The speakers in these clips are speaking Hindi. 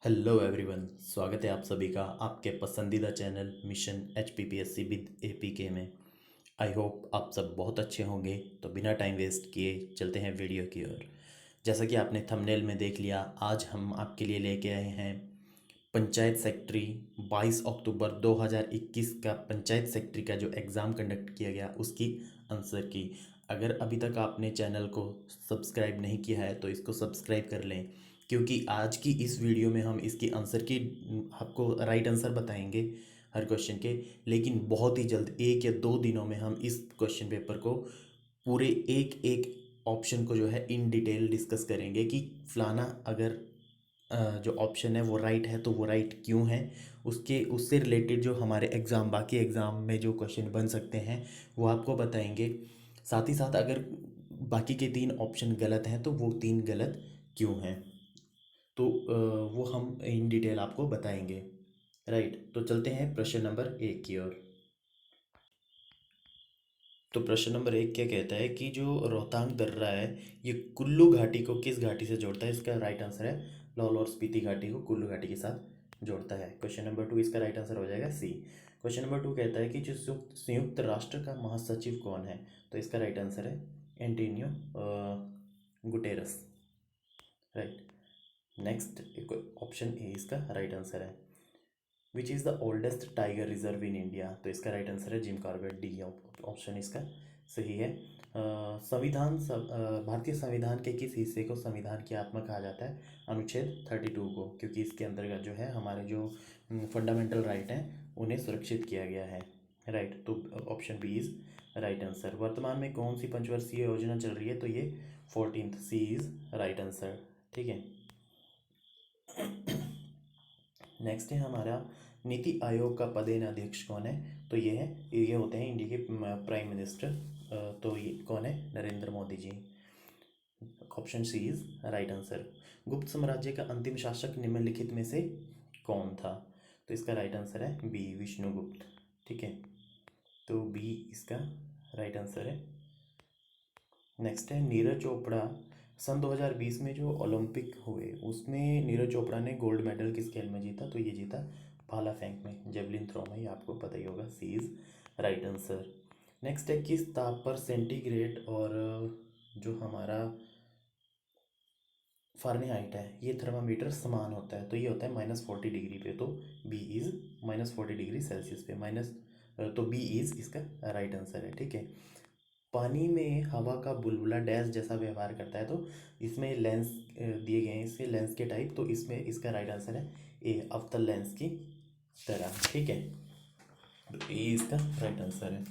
हेलो एवरीवन, स्वागत है आप सभी का आपके पसंदीदा channel mission HPPSC with APK में। आई होप आप सब बहुत अच्छे होंगे। तो बिना टाइम वेस्ट किए चलते हैं वीडियो की ओर। जैसा कि आपने थंबनेल में देख लिया, आज हम आपके लिए लेके आए हैं पंचायत सेक्रेटरी 22 अक्टूबर 2021 का पंचायत सेक्रेटरी का जो एग्ज़ाम कंडक्ट किया गया उसकी आंसर की। अगर अभी तक आपने चैनल को सब्सक्राइब नहीं किया है तो इसको सब्सक्राइब कर लें, क्योंकि आज की इस वीडियो में हम इसकी आंसर की आपको राइट आंसर बताएंगे हर क्वेश्चन के। लेकिन बहुत ही जल्द 1 या 2 दिनों में हम इस क्वेश्चन पेपर को पूरे एक एक ऑप्शन को जो है इन डिटेल डिस्कस करेंगे कि फलाना अगर जो ऑप्शन है वो राइट है तो वो राइट क्यों है, उसके उससे रिलेटेड जो हमारे बाकी एग्ज़ाम में जो क्वेश्चन बन सकते हैं वो आपको बताएंगे। साथ ही साथ अगर बाकी के 3 ऑप्शन गलत हैं तो वो 3 गलत क्यों हैं, तो वो हम इन डिटेल आपको बताएंगे। राइट, तो चलते हैं प्रश्न नंबर 1 की ओर। तो प्रश्न नंबर 1 क्या कहता है कि जो रोहतांग दर्रा है ये कुल्लू घाटी को किस घाटी से जोड़ता है। इसका राइट आंसर है लाहौल और स्पीति घाटी को कुल्लू घाटी के साथ जोड़ता है। क्वेश्चन नंबर 2, इसका राइट आंसर हो जाएगा सी। क्वेश्चन नंबर 2 कहता है कि जो संयुक्त राष्ट्र का महासचिव कौन है। तो इसका राइट आंसर है Antonio Guterres. Right, next option A इसका राइट आंसर है। Which is the oldest tiger reserve in India. तो इसका राइट आंसर है जिम कॉर्बेट, डी ऑप्शन इसका सही है। भारतीय संविधान के किस हिस्से को संविधान की आत्मा कहा जाता है। अनुच्छेद 32 को, क्योंकि इसके अंतर्गत जो है हमारे जो फंडामेंटल राइट हैं उन्हें सुरक्षित किया गया है। राइट, तो option B is right answer. वर्तमान में कौन सी पंचवर्षीय योजना चल रही है। तो ये 14th, C is right answer. ठीक है। नेक्स्ट है हमारा नीति आयोग का पदेन अध्यक्ष कौन है। तो ये होते हैं इंडिया के प्राइम मिनिस्टर। तो ये कौन है, Narendra Modi ji. Option C is right answer. Gupta साम्राज्य का अंतिम शासक निम्नलिखित में से कौन था। तो इसका राइट आंसर है बी, विष्णुगुप्त। ठीक है, तो बी इसका राइट आंसर है। नेक्स्ट है नीरज चोपड़ा। सन 2020 में जो ओलंपिक हुए उसमें नीरज चोपड़ा ने गोल्ड मेडल किस खेल में जीता। तो ये जीता भाला फेंक में, जेवलिन थ्रो में। ये आपको पता ही होगा, सी इज राइट आंसर। नेक्स्ट है किस ताप पर सेंटीग्रेड और जो हमारा फ़ारेनहाइट है ये थर्मामीटर समान होता है। तो ये होता है -40 डिग्री पे। तो बी इज़ -40 डिग्री सेल्सियस पे माइनस। तो बी इज़ इसका राइट आंसर है। ठीक है। पानी में हवा का बुलबुला डैश जैसा व्यवहार करता है। तो इसमें लेंस दिए गए हैं, इसके लेंस के टाइप। तो इसमें इसका राइट आंसर है ए, अवतल लेंस की तरह। ठीक है, तो ए इसका राइट आंसर है।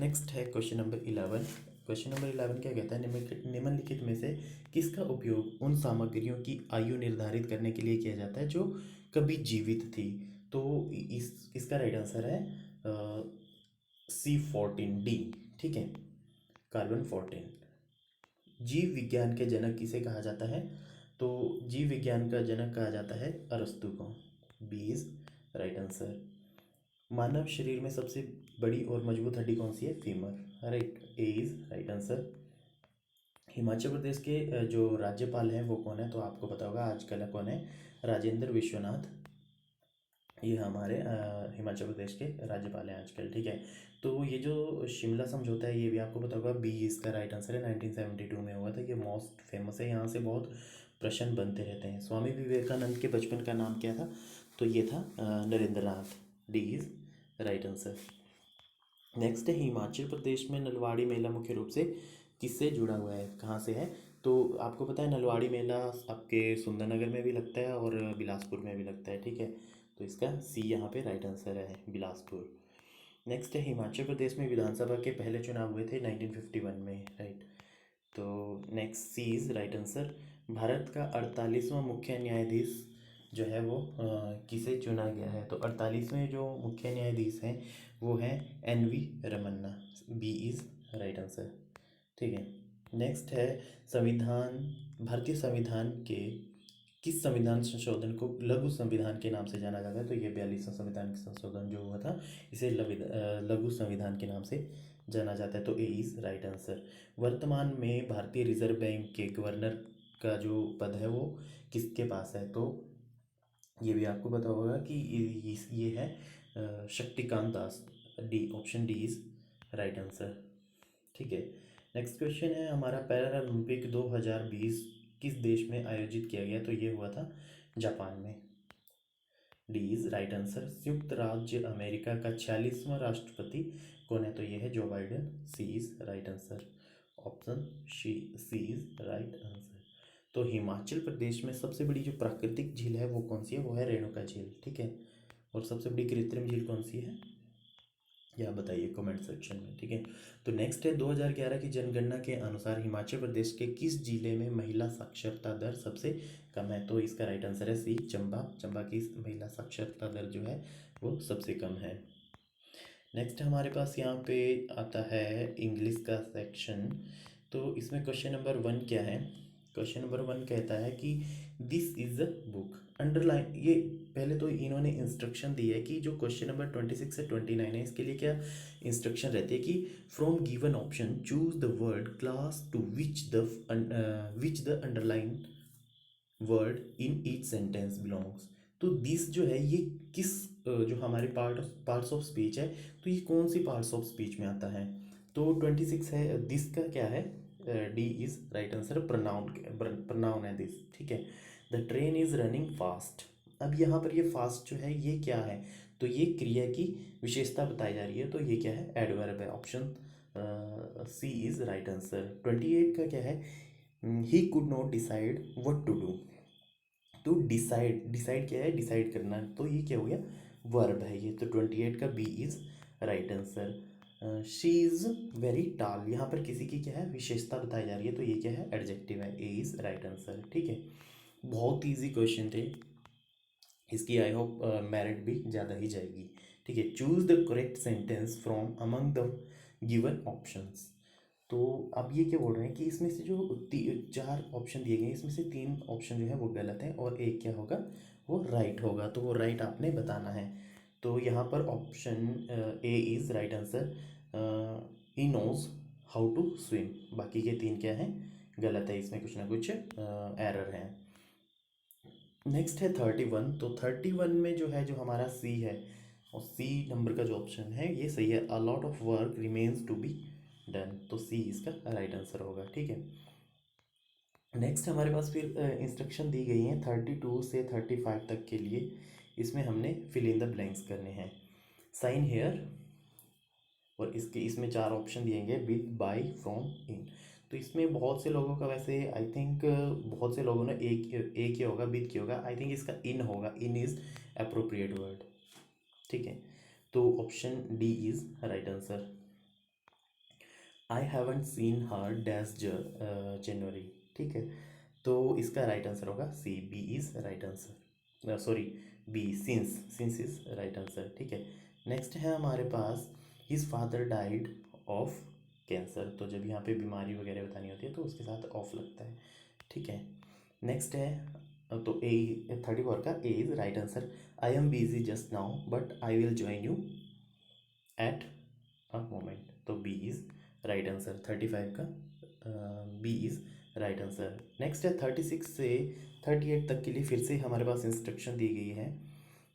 नेक्स्ट है क्वेश्चन नंबर 11। क्वेश्चन नंबर 11 क्या कहता है, निम्नलिखित में से किसका उपयोग उन सामग्रियों की आयु निर्धारित करने के लिए किया जाता है जो कभी जीवित थी। तो इसका राइट आंसर है C14D। ठीक है, कार्बन 14। जीव विज्ञान के जनक किसे कहा जाता है। तो जीव विज्ञान का जनक कहा जाता है अरस्तु को। B is right answer. मानव शरीर में सबसे बड़ी और मजबूत हड्डी कौन सी है, femur. Right, A is right answer. Himachal Pradesh के जो राज्यपाल हैं वो कौन है। तो आपको पता होगा आजकल कौन है, राजेंद्र विश्वनाथ। ये हमारे हिमाचल प्रदेश के राज्यपाल हैं आजकल। ठीक है, तो ये जो शिमला समझौता है ये भी आपको पता होगा, बी इसका राइट आंसर है। 1972 में हुआ था, ये मोस्ट फेमस है, यहाँ से बहुत प्रश्न बनते रहते हैं। स्वामी विवेकानंद के बचपन का नाम क्या था। तो ये था Narendra Nath. D is right answer. Next है हिमाचल प्रदेश में नलवाड़ी मेला मुख्य रूप से किससे जुड़ा हुआ है, कहाँ से है। तो आपको पता है नलवाड़ी मेला आपके सुंदरनगर में भी लगता है और बिलासपुर में भी लगता है। ठीक है, तो इसका सी यहाँ पे राइट आंसर है, बिलासपुर। नेक्स्ट है हिमाचल प्रदेश में विधानसभा के पहले चुनाव हुए थे 1951 में। राइट, तो next C is right answer. भारत का 48वां मुख्य न्यायाधीश जो है वो किसे चुना गया है। तो 48वें जो मुख्य न्यायाधीश हैं वो हैं NV Ramanna. B is right answer. ठीक है, नेक्स्ट है संविधान। भारतीय संविधान के किस संविधान संशोधन को लघु संविधान के नाम से जाना जाता है। तो ये 42वां संविधान संशोधन जो हुआ था इसे लघु संविधान के नाम से जाना जाता है। तो ए इज़ राइट आंसर। वर्तमान में भारतीय रिजर्व बैंक के गवर्नर का जो पद है वो किसके पास है। तो ये भी आपको पता होगा कि ये है Shaktikanta Das. D, option D is right answer. ठीक है। नेक्स्ट क्वेश्चन है हमारा, पैरालंपिक 2020 किस देश में आयोजित किया गया? तो ये हुआ था जापान में। D is right answer. संयुक्त राज्य अमेरिका का 46वां राष्ट्रपति कौन है? तो ये है Joe Biden. C is right answer. Option C is right answer. तो हिमाचल प्रदेश में सबसे बड़ी जो प्राकृतिक झील है वो कौन सी है? वो है रेणुका झील। ठीक है। और सबसे बड़ी कृत्रिम झील कौन सी है? या बताइए कमेंट सेक्शन में। ठीक है। तो नेक्स्ट है, 2011 की जनगणना के अनुसार हिमाचल प्रदेश के किस जिले में महिला साक्षरता दर सबसे कम है? तो इसका राइट आंसर है सी, चंबा। चंबा की महिला साक्षरता दर जो है वो सबसे कम है। नेक्स्ट हमारे पास यहाँ पे आता है इंग्लिश का सेक्शन। तो इसमें क्वेश्चन नंबर 1 क्या है? क्वेश्चन नंबर 1 कहता है कि this is a book, underline. ये पहले तो इन्होंने इंस्ट्रक्शन दी है कि जो क्वेश्चन नंबर 26 से 29 है इसके लिए क्या इंस्ट्रक्शन रहती है कि from given option choose the word class to which the underline word in each sentence belongs. तो दिस जो है ये किस जो हमारे पार्ट्स ऑफ स्पीच है, तो ये कौन सी पार्ट्स ऑफ स्पीच में आता है? तो 26 है, दिस का क्या है? D is right answer. Pronoun है दिस। ठीक है। The train is running fast. अब यहाँ पर ये फास्ट जो है ये क्या है? तो ये क्रिया की विशेषता बताई जा रही है, तो ये क्या है? एडवर्ब है। Option C is right answer. 28 का क्या है? He could not decide what to do. तो डिसाइड क्या है? डिसाइड करना। तो ये क्या हो गया? वर्ब है ये। तो 28 का B is right answer. She is very tall, यहाँ पर किसी की क्या है? विशेषता बताई जा रही है, तो ये क्या है? एडजेक्टिव है। ए इज राइट आंसर। ठीक है। बहुत ईजी क्वेश्चन थे, इसकी आई होप मेरिट भी ज़्यादा ही जाएगी। ठीक है। Choose the correct sentence from among the given options. तो अब ये क्या बोल रहे हैं कि इसमें से जो 4 ऑप्शन दिए गए हैं इसमें से 3 ऑप्शन जो है वो गलत है और एक क्या होगा? वो राइट होगा। तो वो राइट आपने बताना है। तो यहाँ पर option A is right answer. He knows how to swim. बाकी के 3 क्या हैं? गलत है, इसमें कुछ ना कुछ एरर है। नेक्स्ट है 31। तो 31 में जो है जो हमारा सी है, और सी नंबर का जो ऑप्शन है ये सही है। A lot of work remains to be done. तो सी इसका राइट आंसर होगा। ठीक है। नेक्स्ट हमारे पास फिर इंस्ट्रक्शन दी गई हैं 32 से 35 तक के लिए। इसमें हमने फिल इन द ब्लैंक्स करने हैं। साइन हेयर, और इसके इसमें 4 ऑप्शन दिए गए, विद, बाय, फ्रॉम, इन। तो इसमें बहुत से लोगों का वैसे आई थिंक बहुत से लोगों ने एक ही होगा, विद की होगा। आई थिंक इसका इन होगा। In is appropriate word. ठीक है। तो option D is right answer. I haven't seen her dash January. ठीक है। तो इसका राइट आंसर होगा C, B is right answer. Sorry, B, since is right answer. ठीक है। नेक्स्ट है हमारे पास, his father died of cancer. तो जब यहाँ पे बीमारी वगैरह बतानी होती है तो उसके साथ ऑफ लगता है। ठीक है। नेक्स्ट है तो ए, 34 का A is right answer. I am busy just now but I will join you at a moment. तो बी इज राइट आंसर। 35 का B is right answer. Next है 36 से 38 तक के लिए फिर से हमारे पास इंस्ट्रक्शन दी गई है।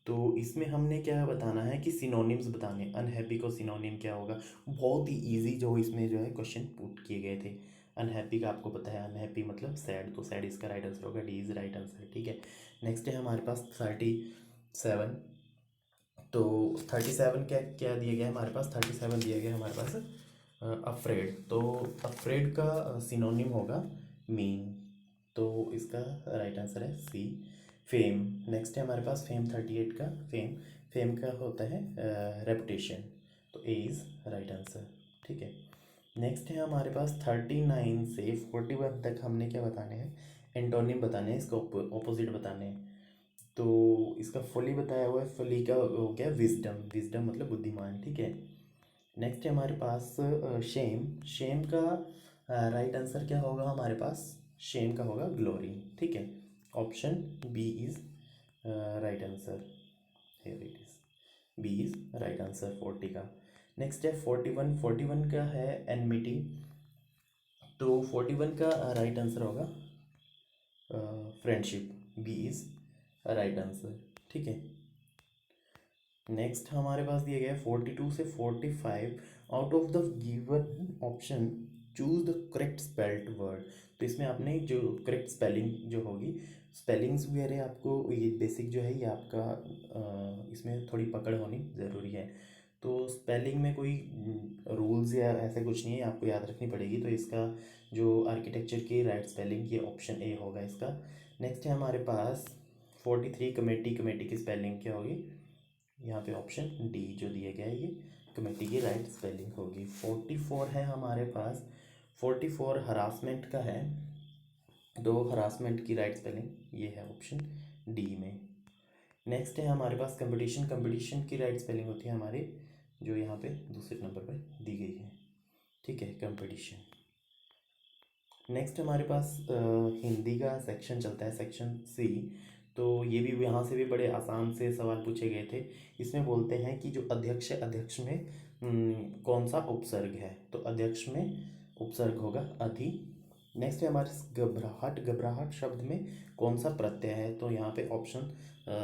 तो इसमें हमने क्या बताना है कि सिनोनिम्स बताने। अनहैप्पी को सिनोनिम क्या होगा? बहुत ही इजी जो इसमें जो है क्वेश्चन पुट किए गए थे। अनहैप्पी का आपको पता है, अनहैप्पी मतलब सैड, तो सैड इसका राइट आंसर होगा। D is right answer. ठीक है। नेक्स्ट है हमारे पास 37। तो 37 क्या क्या दिया गया है हमारे पास? 37 दिया गया है हमारे पास अफ्रेड। तो अफ्रेड का सिनोनिम होगा मीन। तो इसका राइट आंसर है सी, फेम। नेक्स्ट है हमारे पास फेम 38 का। फेम, फेम का होता है रेपुटेशन। तो ए इज़ राइट आंसर। ठीक है। नेक्स्ट है हमारे पास 39 से 41 तक हमने क्या बताने हैं? एंटोनिम बताने हैं, इसका ऑपोजिट बताने हैं। तो इसका फुली बताया हुआ है। फुली का हो गया विजडम। विजडम मतलब बुद्धिमान। ठीक है। नेक्स्ट है हमारे पास शेम। शेम का राइट आंसर क्या होगा हमारे पास? शेम का होगा ग्लोरी। ठीक है। Option B is right answer. Here it is, B is right answer 40 का। नेक्स्ट है 41। 41 का है एनमिटी। तो 41 का राइट आंसर होगा friendship. B is right answer. ठीक है। नेक्स्ट हमारे पास दिया गया है 42 से 45, out of the given option choose the correct spelled word. तो इसमें आपने जो करेक्ट स्पेलिंग जो होगी, स्पेलिंग्स वगैरह आपको ये बेसिक जो है ये आपका इसमें थोड़ी पकड़ होनी ज़रूरी है। तो स्पेलिंग में कोई रूल्स या ऐसा कुछ नहीं है, आपको याद रखनी पड़ेगी। तो इसका जो आर्किटेक्चर की राइट स्पेलिंग ये ऑप्शन ए होगा इसका। नेक्स्ट है हमारे पास 43 कमेटी, कमेटी की स्पेलिंग क्या होगी, यहाँ पे ऑप्शन डी जो दिया गया है ये कमेटी की राइट स्पेलिंग होगी। 44 है हमारे पास, 44 हरासमेंट का है, तो हरासमेंट की राइट स्पेलिंग ये है ऑप्शन डी में। नेक्स्ट है हमारे पास कंपटीशन, कंपटीशन की राइट स्पेलिंग होती है हमारी जो यहाँ पे दूसरे नंबर पर दी गई है, ठीक है, कंपटीशन। नेक्स्ट हमारे पास हिंदी का सेक्शन चलता है, सेक्शन सी। तो ये भी यहाँ से भी बड़े आसान से सवाल पूछे गए थे। इसमें बोलते हैं कि जो अध्यक्ष है, अध्यक्ष में कौन सा उपसर्ग है, तो अध्यक्ष में उपसर्ग होगा अधि। नेक्स्ट है हमारे घबराहट, घबराहट शब्द में कौन सा प्रत्यय है, तो यहाँ पे option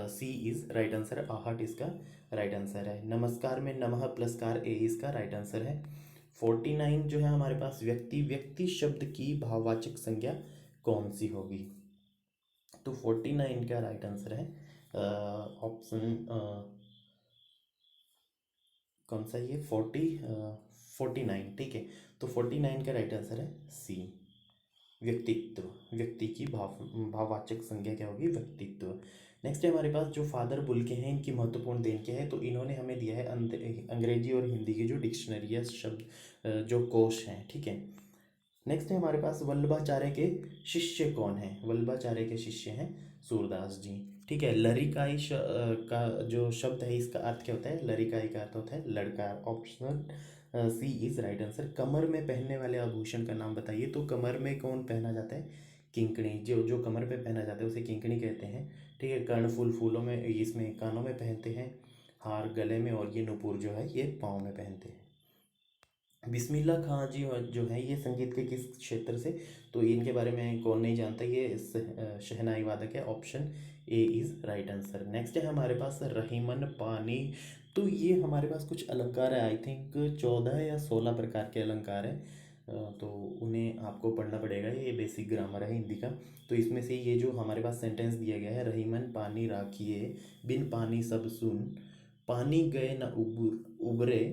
C is right answer, आहट इसका राइट आंसर है। नमस्कार में नमः प्लसकार ए इसका राइट आंसर है। 49 जो है हमारे पास व्यक्ति, व्यक्ति शब्द की भाववाचक संज्ञा कौन सी होगी, तो 49 का राइट आंसर है ऑप्शन कौन सा, ये 49, ठीक है। तो 49 का राइट आंसर है सी, व्यक्तित्व, व्यक्ति की भाववाचक संज्ञा क्या होगी, व्यक्तित्व। नेक्स्ट है हमारे पास जो फादर बुल्के हैं इनकी महत्वपूर्ण देन क्या है, तो इन्होंने हमें दिया है अंग्रेजी और हिंदी की जो डिक्शनरी है, शब्द जो कोश हैं, ठीक है। नेक्स्ट है हमारे पास वल्लभाचार्य के शिष्य कौन है, वल्लभाचार्य के शिष्य हैं सूरदास जी, ठीक है। लरिकाई का जो शब्द है इसका अर्थ क्या होता है, लरिकाई का अर्थ होता है लड़का, option C is right answer. कमर में पहनने वाले आभूषण का नाम बताइए, तो कमर में कौन पहना जाता है, किंकणी, जो जो कमर पे पहना जाता है उसे किंकणी कहते हैं, ठीक है। कर्णफूल फूलों में, इसमें कानों में पहनते हैं, हार गले में, और ये नुपुर जो है ये पाँव में पहनते हैं। बिस्मिल्लाह खां जी जो है ये संगीत के किस क्षेत्र से, तो इनके बारे में कौन नहीं जानता, ये शहनाई वादक है, option A is right answer. Next है हमारे पास रहीमन पानी, तो ये हमारे पास कुछ अलंकार है, आई थिंक 14 या 16 प्रकार के अलंकार हैं, तो उन्हें आपको पढ़ना पड़ेगा, ये बेसिक ग्रामर है हिंदी का। तो इसमें से ये जो हमारे पास सेंटेंस दिया गया है, रहीमन पानी राखिए, बिन पानी सब सुन, पानी गए न उबरे,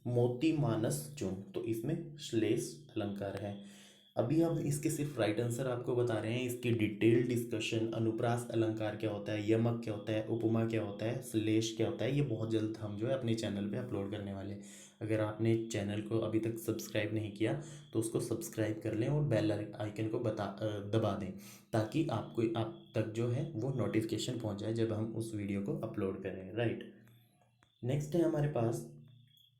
मोती मानस चुन, तो इसमें श्लेष अलंकार है। अभी हम इसके सिर्फ राइट आंसर आपको बता रहे हैं, इसकी डिटेल डिस्कशन, अनुप्रास अलंकार क्या होता है, यमक क्या होता है, उपमा क्या होता है, श्लेष क्या होता है, ये बहुत जल्द हम जो है अपने चैनल पे अपलोड करने वाले हैं। अगर आपने चैनल को अभी तक सब्सक्राइब नहीं किया तो उसको सब्सक्राइब कर लें और बेल आइकन को दबा दें, ताकि आप तक जो है वो नोटिफिकेशन पहुंच जाए जब हम उस वीडियो को अपलोड करें, राइट। नेक्स्ट है हमारे पास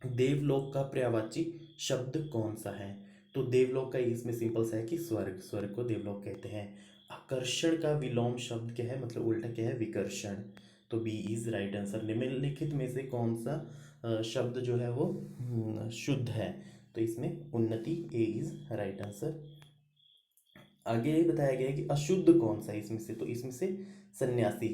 देवलोक का पर्यायवाची शब्द कौन सा है, तो देवलोक का इसमें सिंपल सा है कि स्वर्ग, स्वर्ग को देवलोक कहते हैं। आकर्षण का विलोम शब्द क्या है, मतलब उल्टा क्या है, विकर्षण, तो बी इज राइट आंसर। निम्नलिखित में से कौन सा शब्द जो है वो शुद्ध है, तो इसमें उन्नति, ए इज राइट आंसर। आगे ये बताया गया है कि अशुद्ध कौन सा है इसमें से, तो इसमें से सन्यासी,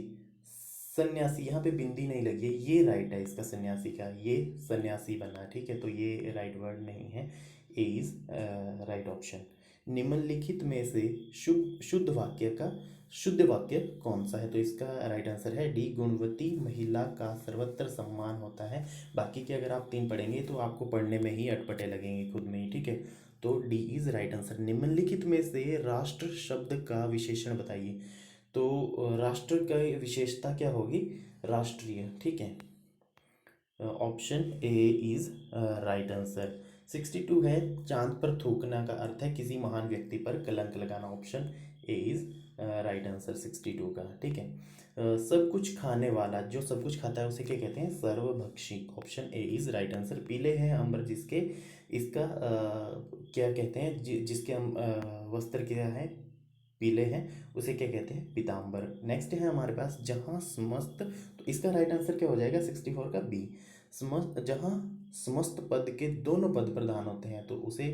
सन्यासी यहाँ पे बिंदी नहीं लगी है, ये राइट है इसका, सन्यासी का ये सन्यासी बना, ठीक है, तो ये राइट वर्ड नहीं है, ए इज राइट ऑप्शन। निम्नलिखित में से शुद्ध वाक्य का शुद्ध वाक्य कौन सा है, तो इसका राइट आंसर है डी, गुणवती महिला का सर्वत्र सम्मान होता है। बाकी के अगर आप 3 पढ़ेंगे तो आपको पढ़ने में ही अटपटे लगेंगे खुद में ही, ठीक है, तो डी इज राइट आंसर। निम्नलिखित में से राष्ट्र शब्द का विशेषण बताइए, तो राष्ट्र का विशेषता क्या होगी, राष्ट्रीय, ठीक है, option A is right answer. 62 है, चांद पर थूकना का अर्थ है किसी महान व्यक्ति पर कलंक लगाना, option A is right answer 62 का, ठीक है। सब कुछ खाने वाला, जो सब कुछ खाता है उसे क्या कहते हैं, सर्वभक्षी, option A is right answer. पीले हैं अम्बर जिसके, इसका क्या कहते हैं, जिसके वस्त्र क्या है, पीले हैं, उसे क्या कहते हैं, पीताम्बर। नेक्स्ट है हमारे पास जहाँ समस्त, तो इसका राइट आंसर क्या हो जाएगा 64 का बी, समस्त, जहाँ समस्त पद के दोनों पद प्रधान होते हैं तो उसे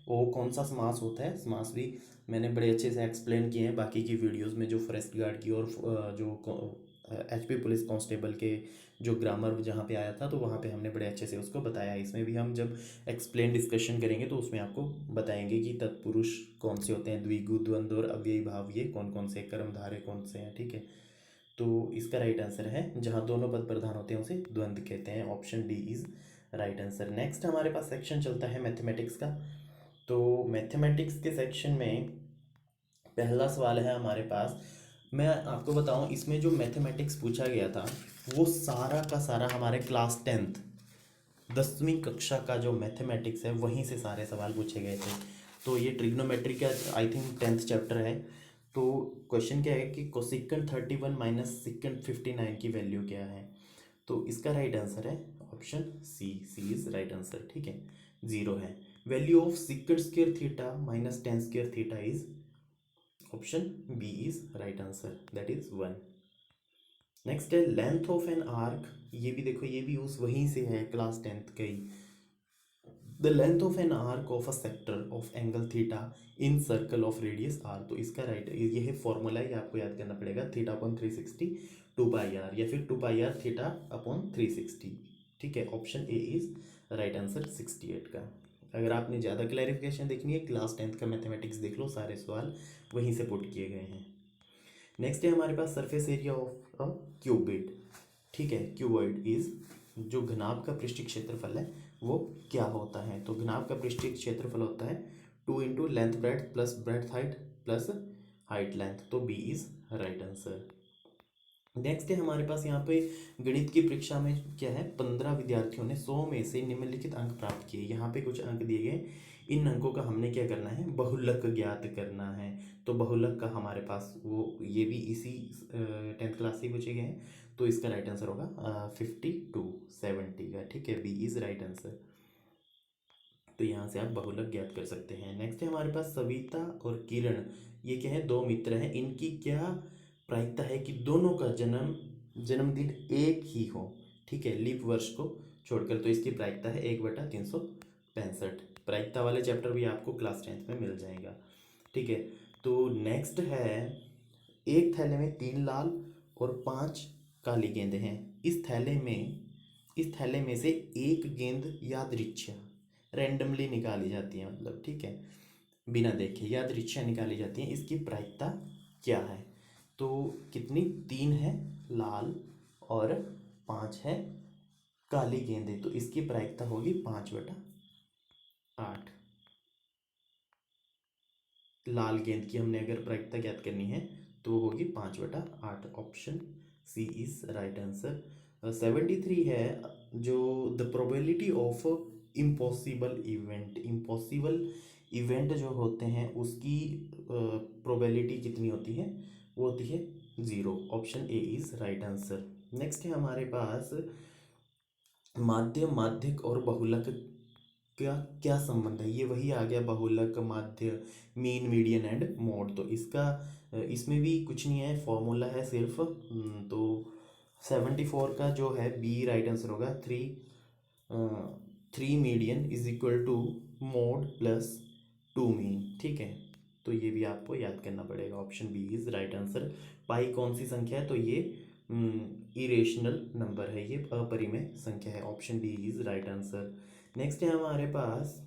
वो कौन सा समास होता है, समास भी मैंने बड़े अच्छे से एक्सप्लेन किए हैं बाकी की वीडियोस में, जो फॉरेस्ट गार्ड की और जो HP पुलिस कांस्टेबल के जो ग्रामर जहाँ पे आया था, तो वहाँ पे हमने बड़े अच्छे से उसको बताया। इसमें भी हम जब एक्सप्लेन डिस्कशन करेंगे तो उसमें आपको बताएंगे कि तत्पुरुष कौन से होते हैं, द्विगु, द्वंद्व और अव्ययी भाव ये कौन कौन से, कर्मधारय कौन से हैं, ठीक है। तो इसका राइट आंसर है, जहाँ दोनों पद प्रधान होते हैं उसे द्वंद्व कहते हैं। Option D is right answer. Next हमारे पास सेक्शन चलता है मैथमेटिक्स का। तो मैथमेटिक्स के सेक्शन में पहला सवाल है हमारे पास। मैं आपको बताऊं, इसमें जो मैथमेटिक्स पूछा गया था वो सारा का सारा हमारे क्लास 10वीं कक्षा का जो मैथमेटिक्स है वहीं से सारे सवाल पूछे गए थे। तो ये ट्रिग्नोमेट्री का आई थिंक 10th चैप्टर है। तो क्वेश्चन क्या है कि कोसेकंड 31 माइनस सेकंड 59 की वैल्यू क्या है। तो इसका राइट आंसर है option C is right answer, ठीक है, 0 है। Value of second square theta minus ten square theta is, option B is right answer, that is 1। Next है लेंथ ऑफ एन आर्क। ये भी देखो, ये भी उस वहीं से है क्लास 10th का ही। The length of an arc of a sector of angle theta in circle of radius R. तो इसका राइट ये है फॉर्मूला, ये आपको याद करना पड़ेगा, थीटा अपॉन 360 2 पाई आर, या फिर 2 पाई आर थीटा अपॉन 360, ठीक है। Option A is right answer 68 का। अगर आपने ज़्यादा क्लैरिफिकेशन देखनी है, क्लास 10th का मैथमेटिक्स देख लो, सारे सवाल वहीं से पुट किए गए हैं। नेक्स्ट है हमारे पास सरफेस एरिया ऑफ अ क्यूबिड, ठीक है। क्यूबॉइड इज, जो घनाभ का पृष्ठीय क्षेत्रफल है वो क्या होता है। तो घनाभ का पृष्ठीय क्षेत्रफल होता है 2 into length breadth plus breadth height plus height length. तो B is right answer. Next है हमारे पास यहाँ पे गणित की परीक्षा में क्या है, 15 विद्यार्थियों ने 100 में से निम्नलिखित अंक प्राप्त किए। यहाँ पे कुछ अंक दिए गए, इन अंकों का हमने क्या करना है, बहुलक ज्ञात करना है। तो बहुलक का हमारे पास वो, ये भी इसी 10th क्लास से ही पूछे गए हैं। तो इसका राइट आंसर होगा 5270 का, ठीक है, बी इज राइट आंसर। तो यहाँ से आप बहुलक ज्ञात कर सकते हैं। नेक्स्ट है हमारे पास सविता और किरण, ये क्या है, दो मित्र हैं। इनकी क्या प्रायिकता है कि दोनों का जन्मदिन एक ही हो, ठीक है, लीप वर्ष को छोड़कर। तो इसकी प्रायिकता है 1/365। प्रायिकता वाले चैप्टर भी आपको क्लास 10th में मिल जाएगा, ठीक है। तो नेक्स्ट है, एक थैले में 3 लाल और 5 काली गेंदें हैं। इस थैले में से एक गेंद यादृच्छा रैंडमली निकाली जाती है, मतलब, ठीक है, बिना देखे यादृच्छा निकाली जाती है। इसकी प्रायिकता क्या है। तो कितनी, 3 है लाल और 5 है काली गेंदें। तो इसकी प्रायिकता होगी 5/8। लाल गेंद की हमने अगर प्रायिकता ज्ञात करनी है तो वो होगी 5/8। Option C is right answer. 73 है, जो the probability of impossible event जो होते हैं उसकी प्रोबेबिलिटी कितनी होती है, वो होती है 0। Option A is right answer. Next है हमारे पास माध्य, माध्यक और बहुलक क्या क्या संबंध है। ये वही आ गया, बहुलक, माध्य, मीन, मीडियन एंड मोड। तो इसका इसमें भी कुछ नहीं है, फॉर्मूला है सिर्फ। तो 74 का जो है बी राइट आंसर होगा। 3 median is equal to mode plus 2 mean, ठीक है। तो ये भी आपको याद करना पड़ेगा। Option B is right answer. Pi कौन सी संख्या है, तो ये इरेशनल नंबर है, ये अपरिमेय संख्या है। Option D is right answer. Next है हमारे पास,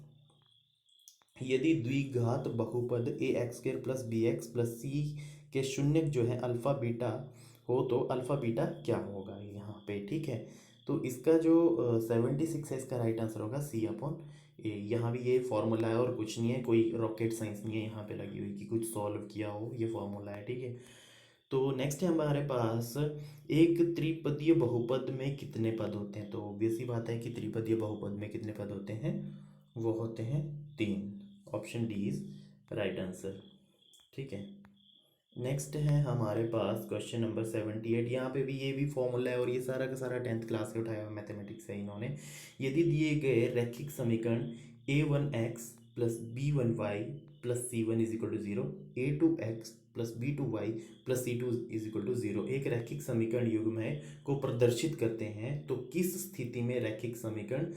यदि द्विघात बहुपद A X square plus B X plus C के शून्यक जो है अल्फा बीटा हो, तो अल्फा बीटा क्या होगा यहाँ पे, ठीक है। तो इसका जो 76 है, इसका राइट आंसर होगा सी अपॉन ए। यहाँ भी ये फॉर्मूला है और कुछ नहीं है, कोई रॉकेट साइंस नहीं है यहाँ पे लगी हुई कि कुछ सॉल्व किया हो, ये फॉर्मूला है, ठीक है। तो नेक्स्ट है हमारे पास, एक त्रिपदीय बहुपद में कितने पद होते हैं। तो ऑब्वियस सी बात है कि त्रिपदीय बहुपद में कितने पद होते हैं, वो होते हैं 3। Option D is right answer, ठीक है। नेक्स्ट है हमारे पास क्वेश्चन नंबर 78। यहाँ पे भी ये भी फॉर्मूला है और ये सारा का सारा 10th क्लास से उठाया हुआ मैथमेटिक्स है इन्होंने। यदि दिए गए रैखिक समीकरण a1x plus b1y plus c1 is equal to 0, a2x plus b2y plus c2 is equal to 0 एक रैखिक समीकरण युग्म है को प्रदर्शित करते हैं, तो किस स्थिति में रैखिक समीकरण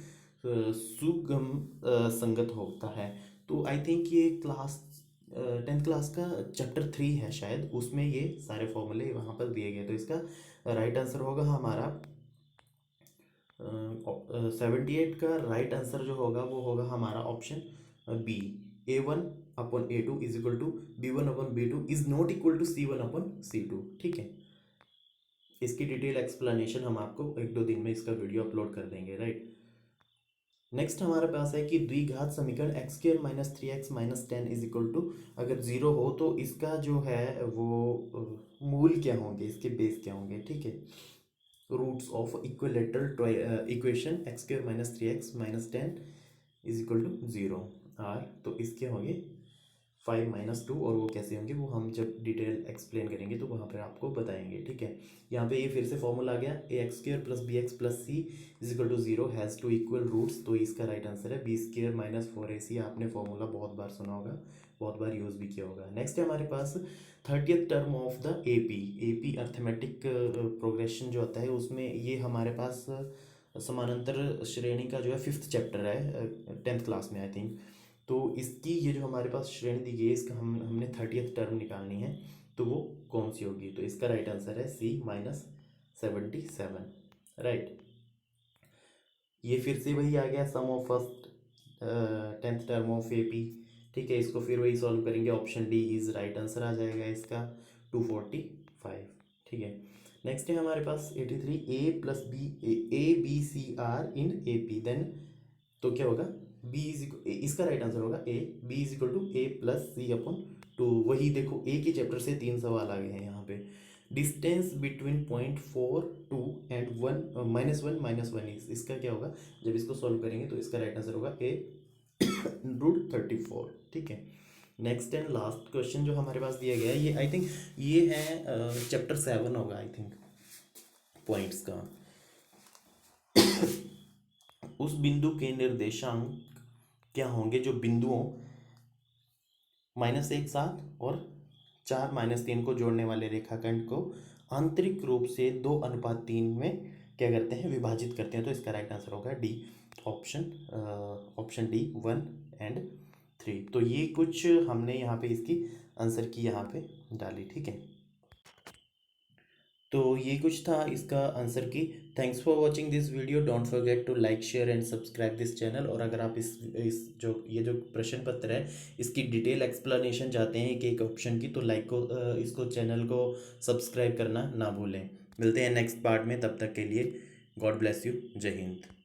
सुगम संगत होता है। तो आई थिंक ये क्लास टेंथ क्लास का चैप्टर 3 है शायद, उसमें ये सारे फॉर्मूले वहाँ पर दिए गए। तो इसका राइट आंसर होगा हमारा 78 का राइट आंसर जो होगा वो होगा हमारा option B, A1/A2 is equal to B1/B2 is not equal to C1/C2। ठीक है, इसकी डिटेल एक्सप्लेनेशन हम आपको 1-2 दिन में इसका वीडियो अपलोड कर देंगे, राइट। नेक्स्ट हमारे पास है कि द्विघात समीकरण x² - 3x - 10 is equal to, अगर जीरो हो तो इसका जो है वो मूल क्या होंगे, इसके बेस क्या होंगे। ठीक है, roots of equilateral equation x² - 3x - 10 is equal to 0 are, तो इसके होंगे 5 - 2, और वो कैसे होंगे वो हम जब डिटेल एक्सप्लेन करेंगे तो वहाँ पर आपको बताएंगे। ठीक है, यहाँ पे ये फिर से फॉर्मूला आ गया, ax² + bx + c is equal to 0 has two equal roots, तो इसका राइट आंसर है b² - 4ac। आपने फॉर्मूला बहुत बार सुना होगा, बहुत बार यूज़ भी किया होगा। नेक्स्ट है हमारे पास 30th term of the AP arithmetic progression जो होता है उसमें ये हमारे पास समानांतर श्रेणी का जो है 5th चैप्टर है 10th क्लास में आई थिंक। तो इसकी ये जो हमारे पास श्रेणी दी गई है, इसका हमने 30th टर्म निकालनी है, तो वो कौन सी होगी। तो इसका राइट आंसर है C - 77, राइट। ये फिर से वही आ गया sum of first 10th term of AP। ठीक है, इसको फिर वही सॉल्व करेंगे, option D is right answer आ जाएगा इसका 245। ठीक है, नेक्स्ट है हमारे पास 83 A+B इन AP, देन तो क्या होगा इसका राइट आंसर होगा B is equal to A+C/2। वही देखो, A के चैप्टर से 3 सवाल आ गए हैं यहाँ पे। Distance between point 4 2 and 1 -1 is, इसका क्या होगा जब इसको सॉल्व करेंगे, तो इसका राइट आंसर होगा A√34। ठीक है, नेक्स्ट एंड लास्ट क्वेश्चन जो हमारे पास दिया गया है, ये आई थिंक ये है चैप्टर 7 होगा आई थिंक पॉइंट्स का। उस बिंदु के निर्देशांक क्या होंगे जो बिंदुओं -1 7 और 4 -3 को जोड़ने वाले रेखाखंड को आंतरिक रूप से 2:3 में क्या करते हैं, विभाजित करते हैं। तो इसका राइट आंसर होगा डी, ऑप्शन डी 1 एंड 3। तो ये कुछ हमने यहाँ पे इसकी आंसर की यहाँ पे डाली। ठीक है, तो ये कुछ था इसका आंसर की। Thanks for watching this video, don't forget to like share and subscribe this channel. और अगर आप इस जो ये जो प्रश्न पत्र है इसकी डिटेल एक्सप्लेनेशन चाहते हैं एक ऑप्शन की, तो लाइक को इसको चैनल को सब्सक्राइब करना ना भूलें। मिलते हैं नेक्स्ट पार्ट में, तब तक के लिए गॉड ब्लेस यू, जय हिंद।